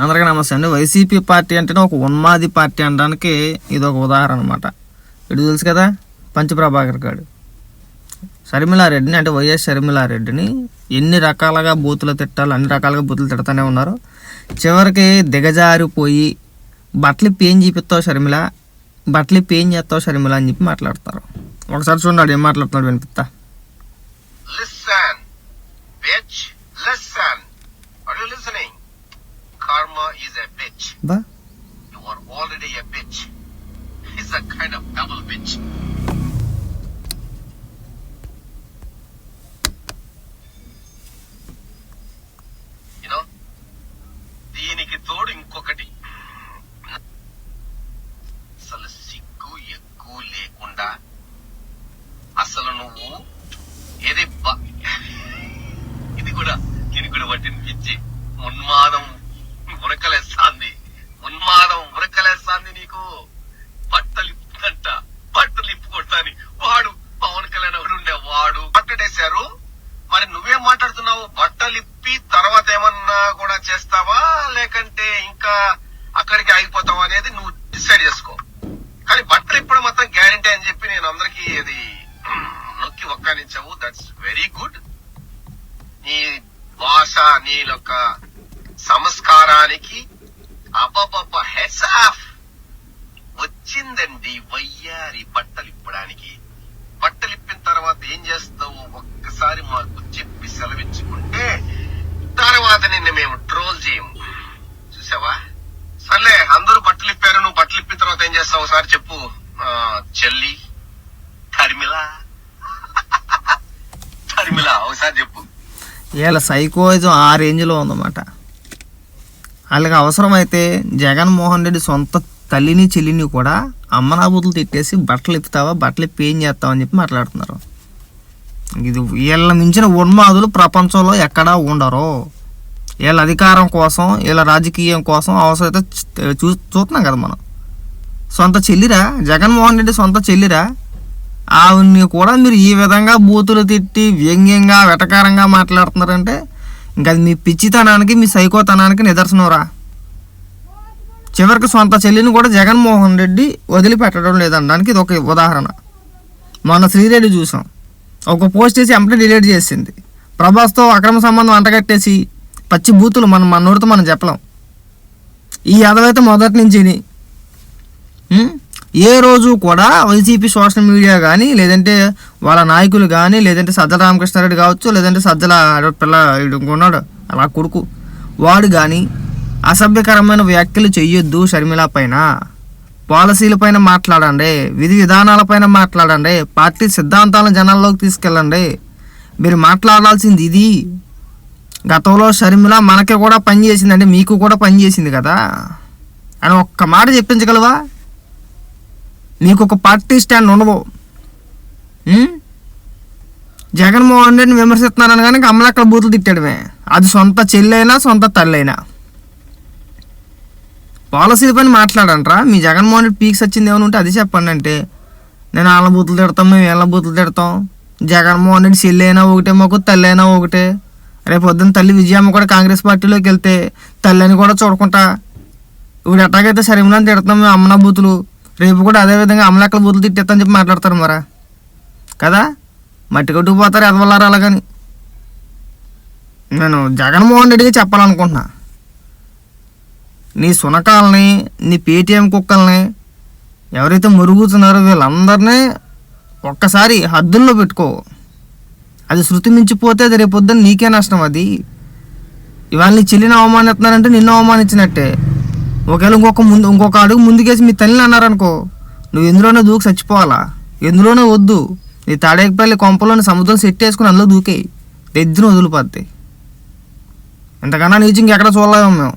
అందరికీ నమస్తే అండి. వైసీపీ పార్టీ అంటేనే ఒక ఉన్మాది పార్టీ అనడానికి ఇది ఒక ఉదాహరణ అనమాట. ఇటు తెలుసు కదా, పంచప్రభాకర్ గారు షర్మిలారెడ్డిని అంటే వైఎస్ షర్మిలారెడ్డిని ఎన్ని రకాలుగా బూతులు తిట్టాలి, అన్ని రకాలుగా బూతులు తిడతానే ఉన్నారు. చివరికి దిగజారిపోయి బట్టలు పేన్ చూపిస్తావు షర్మిల, బట్టలు పేన్ చేస్తావు షర్మిల అని చెప్పి మాట్లాడతారు. ఒకసారి చూడండి ఏం మాట్లాడుతున్నాడు వినిపిస్తా. Karma is a bitch. Ba? You are already a bitch. It's a kind of double bitch. You know? దీనికి తోడు ఇంకొకటి, అసలు సిగ్గు ఎక్కువ లేకుండా అసలు నువ్వు ఇది కూడా దీనికి కూడా పట్టిన పిచ్చి ఉన్మాదం ఉరకలేస్తాంది నీకు. బట్టలు ఇప్పుకుంటాని వాడు పవన్ కళ్యాణ్ ఒకడు ఉండేవాడు పట్టడేశారు. మరి నువ్వేం మాట్లాడుతున్నావు? బట్టలు ఇప్పి తర్వాత ఏమన్నా కూడా చేస్తావా లేకంటే ఇంకా అక్కడికి ఆగిపోతావా అనేది నువ్వు డిసైడ్ చేసుకో. కానీ బట్టలు ఇప్పుడు మొత్తం గ్యారంటీ అని చెప్పి నేను అందరికీ అది నొక్కి ఒక్కానించావు. That's very good. నీ భాష, నీ యొక్క సంస్కారానికి అబ్బబ్బబ్బ హెడ్స్ ఆఫ్. వచ్చిందండి వయ్యారి బట్టలు ఇప్పడానికి. బట్టలు ఇప్పిన తర్వాత ఏం చేస్తావు ఒక్కసారి మాకు చెప్పి సెలవించుకుంటే తర్వాత నిన్ను మేము ట్రోల్ చేయము. చూసావా? సర్లే, అందరూ బట్టలు ఇప్పారు, నువ్వు బట్టలు ఇప్పిన తర్వాత ఏం చేస్తావు ఒకసారి చెప్పు. చెల్లి తరిమిలా ఒకసారి చెప్పు. వీళ్ళ సైకోయిజం ఆ రేంజ్లో ఉందన్నమాట. వాళ్ళకి అవసరమైతే జగన్మోహన్ రెడ్డి సొంత తల్లిని చెల్లిని కూడా అమ్మనాబూతులు తిట్టేసి బట్టలు ఇప్పుతావా, బట్టలు పేన్ చేస్తావా అని చెప్పి మాట్లాడుతున్నారు. ఇది వీళ్ళ మించిన ఉన్మాదులు ప్రపంచంలో ఎక్కడా ఉండరు. వీళ్ళ అధికారం కోసం, వీళ్ళ రాజకీయం కోసం అవసరమైతే చూస్తున్నాం కదా మనం. సొంత చెల్లిరా జగన్మోహన్ రెడ్డి, సొంత చెల్లిరా. ఆవిడ్ని కూడా మీరు ఈ విధంగా బూతులు తిట్టి వ్యంగ్యంగా వెటకారంగా మాట్లాడుతున్నారంటే ఇంకా అది మీ పిచ్చితనానికి, మీ సైకోతనానికి నిదర్శనంరా. చివరికి సొంత చెల్లిని కూడా జగన్మోహన్ రెడ్డి వదిలిపెట్టడం లేదనడానికి ఇది ఒక ఉదాహరణ. మొన్న శ్రీరెడ్డి చూసాం, ఒక పోస్ట్ చేసి ఎంపీ డిలీట్ చేసింది. ప్రభాస్తో అక్రమ సంబంధం అంటగట్టేసి పచ్చి బూతులు మన నోటితో మనం చెప్పలేం. ఈ అదవైతే మొదటి నుంచి ఏ రోజు కూడా వైసీపీ సోషల్ మీడియా కానీ, లేదంటే వాళ్ళ నాయకులు కానీ, లేదంటే సజ్జల రామకృష్ణారెడ్డి కావచ్చు, లేదంటే సజ్జల పిల్ల ఉన్నాడు అలా కొడుకు వాడు కానీ అసభ్యకరమైన వ్యాఖ్యలు చెయ్యొద్దు. షర్మిల పైన పాలసీల పైన మాట్లాడండి, విధి విధానాలపైన మాట్లాడండి, పార్టీ సిద్ధాంతాలను జనాల్లోకి తీసుకెళ్ళండి. మీరు మాట్లాడాల్సింది ఇది. గతంలో షర్మిల మనకి కూడా పనిచేసిందండి, మీకు కూడా పనిచేసింది కదా అని ఒక్క మాట చెప్పించగలవా? నీకు ఒక పార్టీ స్టాండ్ ఉండవు. జగన్మోహన్ రెడ్డిని విమర్శిస్తున్నారని కానీ అమ్మలక్కడ బూతులు తిట్టడమే. అది సొంత చెల్లైనా సొంత తల్లైనా. పాలసీ పని మాట్లాడంట్రా. మీ జగన్మోహన్ రెడ్డి పీక్స్ వచ్చింది ఏమైనా ఉంటే అది చెప్పండి. అంటే నేను వాళ్ళ బూతులు తిడతాం, మేము వీళ్ళ బూతులు తిడతాం. జగన్మోహన్ రెడ్డి చెల్లైనా ఒకటే, మాకు తల్లి అయినా ఒకటే. రేపు పొద్దున్న తల్లి విజయమ్మ కూడా కాంగ్రెస్ పార్టీలోకి వెళ్తే తల్లిని కూడా చూడకుండా ఇప్పుడు ఎట్టాగైతే సరిమని తిడతాం మేము అమ్మన బూతులు, రేపు కూడా అదేవిధంగా అమలక్కల బూతులు తిట్టేస్తామని చెప్పి మాట్లాడతారు మరా కదా. మట్టి కొట్టుకుపోతారు ఎదవల్లారు. అలాగని నేను జగన్మోహన్ రెడ్డిగా చెప్పాలనుకుంటున్నా, నీ సునకాలని, నీ పేటీఎం కుక్కల్ని ఎవరైతే మురుగుతున్నారో వీళ్ళందరినీ ఒక్కసారి హద్దుల్లో పెట్టుకో. అది శృతి మించిపోతే అది రేపు పొద్దున్న నీకే నష్టం. అది ఇవాళ నీ చెల్లిని అవమానిస్తున్నారంటే నిన్ను అవమానించినట్టే. ఒకవేళ ఇంకొక అడుగు ముందుకేసి మీ తల్లిని అన్నారనుకో, నువ్వు ఎందులోనే దూకి చచ్చిపోవాలా. ఎందులోనే వద్దు, నీ తాడేకపల్లి కొంపలోని సముద్రం సెట్ వేసుకుని అందులో దూకేయి, ఎద్దును వదిలిపోద్ది. ఇంతకన్నా నీచి ఇంకెక్కడ చూడలేము మేము.